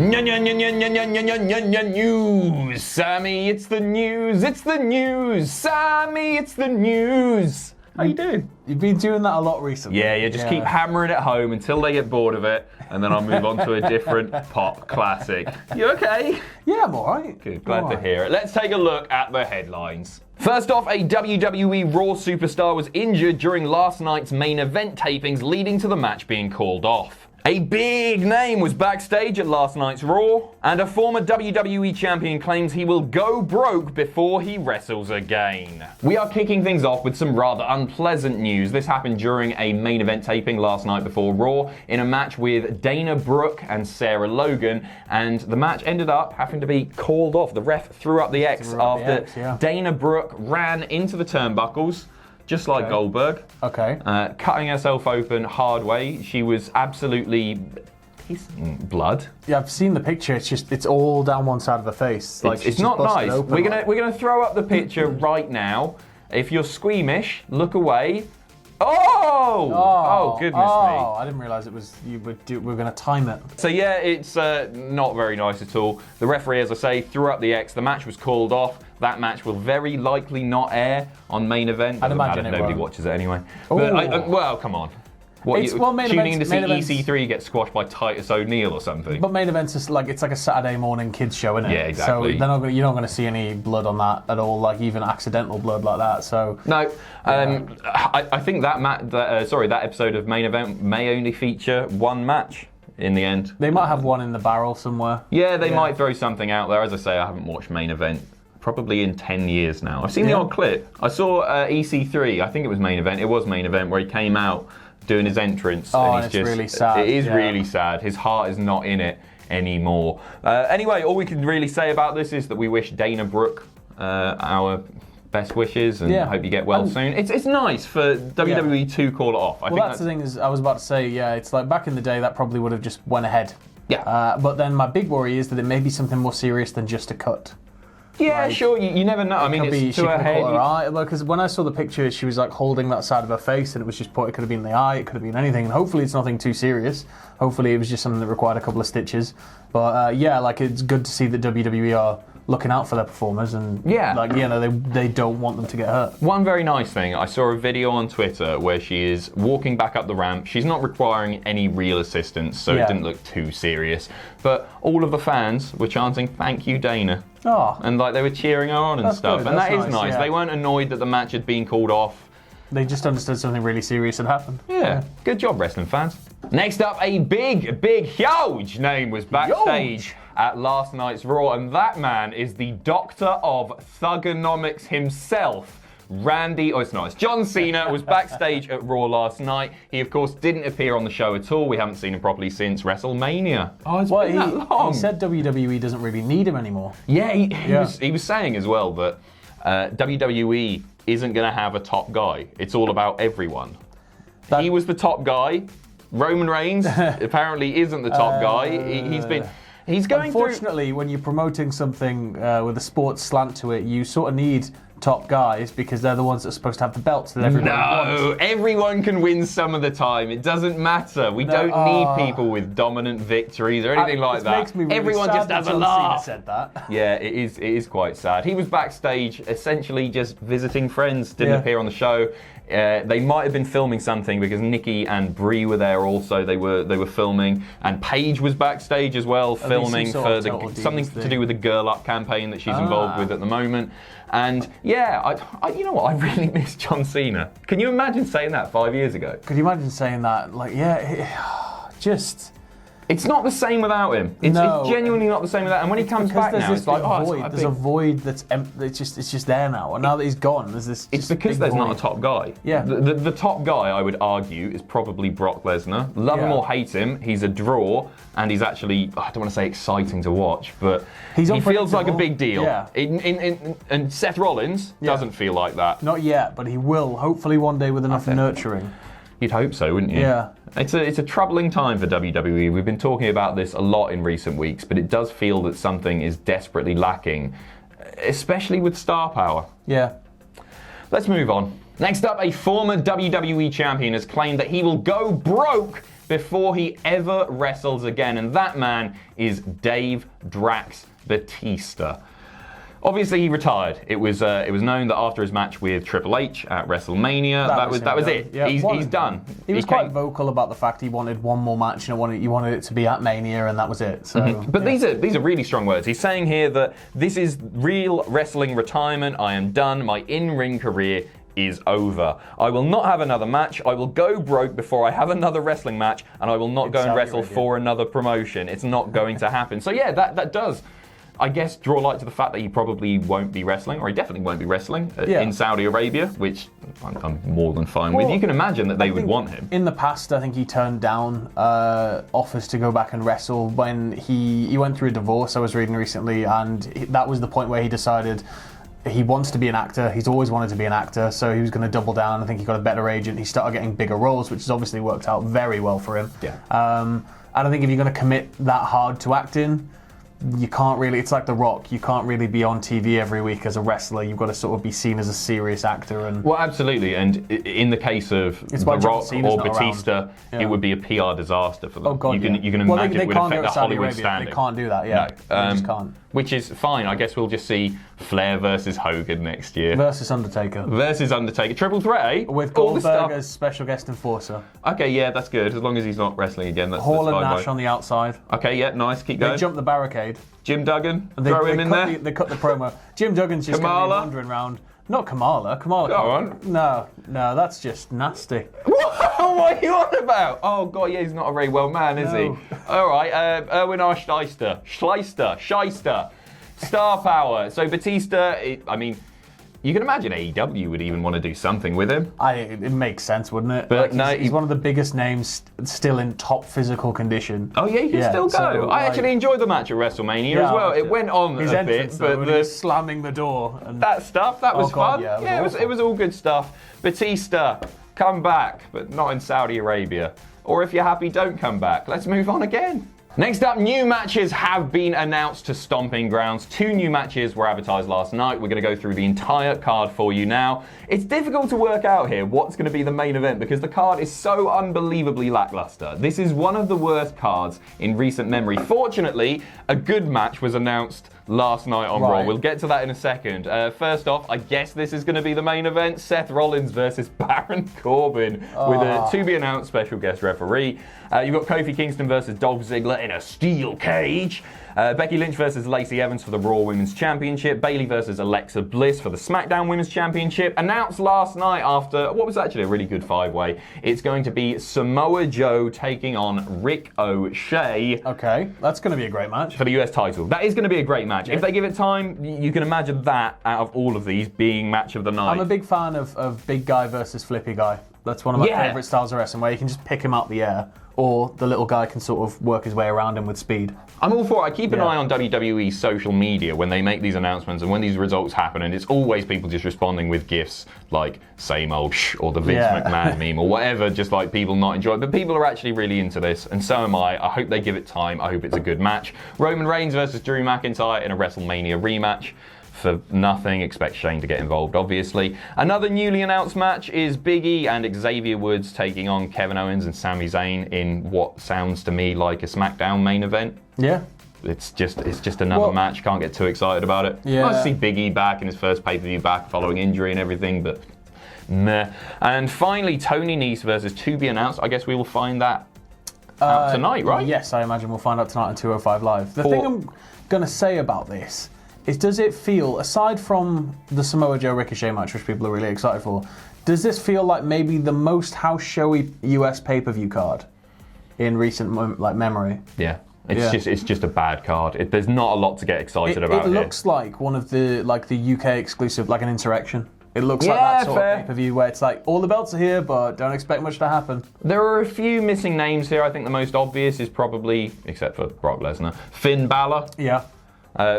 News, Sammy, it's the news, Sammy, it's the news. How you doing? You've been doing that a lot recently. Yeah, just keep hammering it home until they get bored of it, and then I'll move on to a different pop classic. You okay? Yeah, I'm alright. Good, glad to hear it. Let's take a look at the headlines. First off, a WWE Raw superstar was injured during last night's main event tapings, leading to the match being called off. A big name was backstage at last night's Raw, and a former WWE Champion claims he will go broke before he wrestles again. We are kicking things off with some rather unpleasant news. This happened during a main event taping last night before Raw in a match with Dana Brooke and Sarah Logan, and the match ended up having to be called off. The ref threw up the X after Dana Brooke ran into the turnbuckles, just like Goldberg. Cutting herself open hard way. She was absolutely blood. Yeah, I've seen the picture. It's all down one side of the face. Like it's not nice. We're gonna throw up the picture right now. If you're squeamish, look away. Oh, goodness me. I didn't realise it was we were going to time it. So yeah, it's not very nice at all. The referee, as I say, threw up the X. The match was called off. That match will very likely not air on main event. I'd imagine nobody watches it anyway. But well, come on. What, tuning in to see EC3 get squashed by Titus O'Neil or something? But main events is it's like a Saturday morning kids show, isn't it? Yeah, exactly. So you're not going to see any blood on that at all, like even accidental blood like that. So no, I think that episode of main event may only feature one match in the end. They might have one in the barrel somewhere. Yeah, they might throw something out there. As I say, I haven't watched main event probably in 10 years now. I've seen the odd clip. I saw EC3, I think it was main event. It was main event where he came out doing his entrance. And it's really sad. It is really sad. His heart is not in it anymore. Anyway, all we can really say about this is that we wish Dana Brooke our best wishes and hope you get well soon. It's nice for WWE to call it off. I think that's the thing is, I was about to say, it's like back in the day that probably would have just went ahead. Yeah. But then my big worry is that it may be something more serious than just a cut. Yeah, sure. You never know. I mean, it's to her head. Because when I saw the picture, she was like holding that side of her face, and it was just it could have been the eye, it could have been anything. And hopefully, it's nothing too serious. Hopefully, it was just something that required a couple of stitches. But it's good to see that WWE are looking out for their performers, and they don't want them to get hurt. One very nice thing, I saw a video on Twitter where she is walking back up the ramp. She's not requiring any real assistance, so it didn't look too serious. But all of the fans were chanting, "Thank you, Dana." And they were cheering her on and stuff. And that is nice. They weren't annoyed that the match had been called off. They just understood something really serious had happened. Yeah. Good job, wrestling fans. Next up, a big, huge name was backstage at last night's Raw, and that man is the Doctor of Thugonomics himself. It's John Cena was backstage at Raw last night. He, of course, didn't appear on the show at all. We haven't seen him properly since WrestleMania. It's been that long. He said WWE doesn't really need him anymore. Yeah, he was saying as well that WWE isn't going to have a top guy. It's all about everyone. He was the top guy. Roman Reigns apparently isn't the top guy. He's going Unfortunately, when you're promoting something with a sports slant to it, you sort of need top guys because they're the ones that are supposed to have the belts that everyone wants. Everyone can win some of the time. It doesn't matter. We don't need people with dominant victories or anything like that. Makes me really everyone sad just has a John laugh. Cena said that. Yeah, it is quite sad. He was backstage, essentially just visiting friends. Didn't appear on the show. They might have been filming something because Nikki and Brie were there also. They were filming, and Paige was backstage as well, filming for something to do with the Girl Up campaign that she's involved with at the moment. And I you know what? I really miss John Cena. Can you imagine saying that 5 years ago? Could you imagine saying that? It's not the same without him. It's genuinely not the same without him. And when he comes back now, it's like, there's a void that's empty. It's just there now. And now that he's gone, there's this. It's because there's not a top guy. Yeah. The top guy, I would argue, is probably Brock Lesnar. Love him or hate him, he's a draw, and he's actually, I don't want to say exciting to watch, but he feels like a big deal. Yeah. And Seth Rollins doesn't feel like that. Not yet, but he will. Hopefully one day with enough nurturing. You'd hope so, wouldn't you? Yeah. It's a troubling time for WWE. We've been talking about this a lot in recent weeks, but it does feel that something is desperately lacking, especially with star power. Yeah. Let's move on. Next up, a former WWE Champion has claimed that he will go broke before he ever wrestles again, and that man is Dave Drax Batista. Obviously, he retired. It was known that after his match with Triple H at WrestleMania, that was it. Yeah, he's done. He was quite vocal about the fact he wanted one more match and he wanted it to be at Mania, and that was it. So, But these are really strong words. He's saying here that this is real wrestling retirement. I am done. My in-ring career is over. I will not have another match. I will go broke before I have another wrestling match, and I will not go and wrestle for another promotion. It's not going to happen. So yeah, that does, I guess, draw light to the fact that he probably won't be wrestling, or he definitely won't be wrestling in Saudi Arabia, which I'm more than fine with. You can imagine that they would want him. In the past, I think he turned down offers to go back and wrestle when he went through a divorce, I was reading recently, and that was the point where he decided he wants to be an actor. He's always wanted to be an actor, so he was going to double down. I think he got a better agent. He started getting bigger roles, which has obviously worked out very well for him. Yeah. I don't think if you're going to commit that hard to acting, you can't really, it's like The Rock, you can't really be on TV every week as a wrestler. You've got to sort of be seen as a serious actor. And well, absolutely. And in the case of The Rock or Batista, it would be a PR disaster for them. Oh, God, you can imagine it would affect the Hollywood standing. They can't do that, yeah. No, they just can't. Which is fine. I guess we'll just see Flair versus Hogan next year. Versus Undertaker. Triple threat, eh? With Goldberg as special guest enforcer. Okay, yeah, that's good. As long as he's not wrestling again, that's Hall fine. and Nash on the outside. Okay, yeah, nice. Keep going. They jump the barricade. Jim Duggan, throw him in there. They cut the promo. Jim Duggan's just going to be wandering around. Not Kamala. Go on. No, that's just nasty. What are you on about? Oh, God, yeah, he's not a very well man, is he? All right, Erwin R. Shyster. Star power. So Batista, you can imagine AEW would even want to do something with him. It makes sense, wouldn't it? But he's one of the biggest names still in top physical condition. Oh yeah, he can still go. So, I actually enjoyed the match at WrestleMania as well. It went on his a bit, but the slamming the door and that stuff, that was fun. Yeah, it was all good stuff. Batista, come back, but not in Saudi Arabia. Or if you're happy, don't come back. Let's move on again. Next up, new matches have been announced to Stomping Grounds. 2 new matches were advertised last night. We're going to go through the entire card for you now. It's difficult to work out here what's going to be the main event because the card is so unbelievably lackluster. This is one of the worst cards in recent memory. Fortunately, a good match was announced last night on Raw. We'll get to that in a second. First off, I guess this is going to be the main event. Seth Rollins versus Baron Corbin with a to-be-announced special guest referee. You've got Kofi Kingston versus Dolph Ziggler in a steel cage. Becky Lynch versus Lacey Evans for the Raw Women's Championship. Bayley versus Alexa Bliss for the SmackDown Women's Championship. Announced last night after what was actually a really good 5-way. It's going to be Samoa Joe taking on Rick O'Shea. Okay, that's going to be a great match. For the US title. That is going to be a great match. Yeah. If they give it time, you can imagine that out of all of these being match of the night. I'm a big fan of big guy versus flippy guy. That's one of my favourite styles of wrestling, where you can just pick him out the air, or the little guy can sort of work his way around him with speed. I'm all for it. I keep an eye on WWE's social media when they make these announcements and when these results happen, and it's always people just responding with gifs like same old shh or the Vince McMahon meme or whatever, just like people not enjoying it. But people are actually really into this, and so am I. I hope they give it time. I hope it's a good match. Roman Reigns versus Drew McIntyre in a WrestleMania rematch. For nothing, expect Shane to get involved, obviously. Another newly announced match is Big E and Xavier Woods taking on Kevin Owens and Sami Zayn in what sounds to me like a SmackDown main event. Yeah. It's just another match. Can't get too excited about it. Yeah. Nice to see Big E back in his first pay-per-view back following injury and everything, but meh. And finally, Tony Nese versus To Be Announced. I guess we will find that out tonight, right? Yes, I imagine we'll find out tonight on 205 Live. The thing I'm going to say about this is, does it feel, aside from the Samoa Joe Ricochet match, which people are really excited for, does this feel like maybe the most house showy US pay-per-view card in recent memory? Yeah. It's just a bad card. There's not a lot to get excited about. It looks like one of the UK exclusive, like an Insurrection. It looks like that sort of pay-per-view where it's like, all the belts are here, but don't expect much to happen. There are a few missing names here. I think the most obvious is probably, except for Brock Lesnar, Finn Balor. Yeah.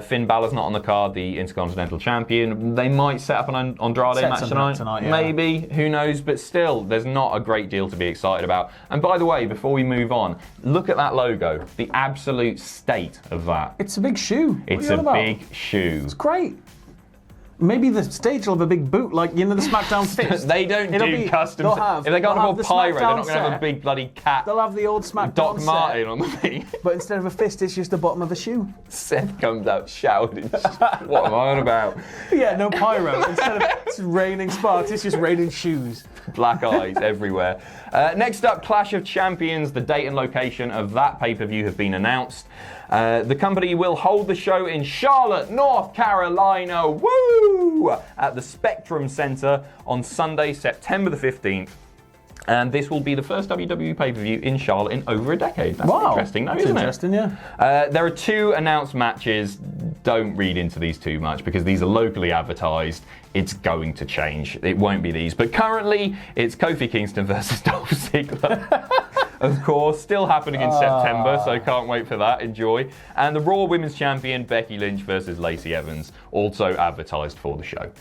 Finn Balor's not on the card, the Intercontinental Champion. They might set up an Andrade match tonight. Maybe, who knows, but still, there's not a great deal to be excited about. And by the way, before we move on, look at that logo, the absolute state of that. It's a big shoe. It's a big shoe. It's great. Maybe the stage will have a big boot, like, the SmackDown fist. They don't do custom. If they're going to have a pyro, they're not going to have a big bloody cat. They'll have the old SmackDown Doc Martin on the thing. But instead of a fist, it's just the bottom of a shoe. Seth comes out shouting. What am I on about? Yeah, no pyro. Instead of it's raining sparks, it's just raining shoes. Black eyes everywhere. Next up, Clash of Champions. The date and location of that pay-per-view have been announced. The company will hold the show in Charlotte, North Carolina, woo! At the Spectrum Center on Sunday, September the 15th. And this will be the first WWE pay-per-view in Charlotte in over a decade. That's interesting, though, isn't interesting, it? Yeah. There are 2 announced matches. Don't read into these too much because these are locally advertised. It's going to change. It won't be these. But currently, it's Kofi Kingston versus Dolph Ziggler. Of course, still happening in September, so can't wait for that. Enjoy. And the Raw Women's Champion, Becky Lynch versus Lacey Evans, also advertised for the show.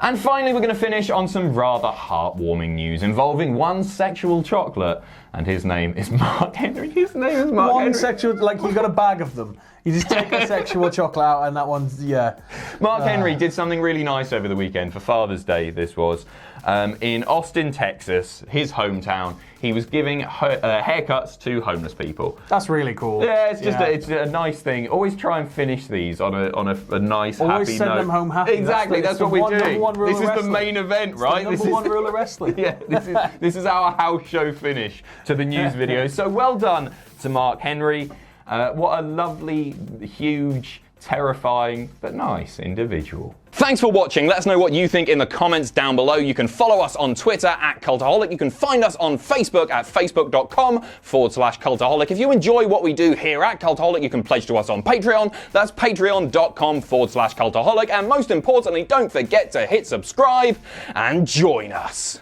And finally, we're going to finish on some rather heartwarming news involving one sexual chocolate. And his name is Mark Henry. His name is Mark Henry. One sexual, like, you got a bag of them. You just take a sexual chocolate out and that one's, Mark Henry did something really nice over the weekend for Father's Day, this was. In Austin, Texas, his hometown, he was giving haircuts to homeless people. That's really cool. Yeah, it's just it's a nice thing. Always try and finish these on a nice, Always happy send note. them home happy. Exactly, that's what we do. This is the main event, right? This is the number one rule of wrestling. Yeah, this is our house show finish to the news video. So well done to Mark Henry. What a lovely, huge, terrifying, but nice individual. Thanks for watching. Let us know what you think in the comments down below. You can follow us on Twitter at Cultaholic. You can find us on Facebook at facebook.com/Cultaholic. If you enjoy what we do here at Cultaholic, you can pledge to us on Patreon. That's patreon.com/Cultaholic. And most importantly, don't forget to hit subscribe and join us.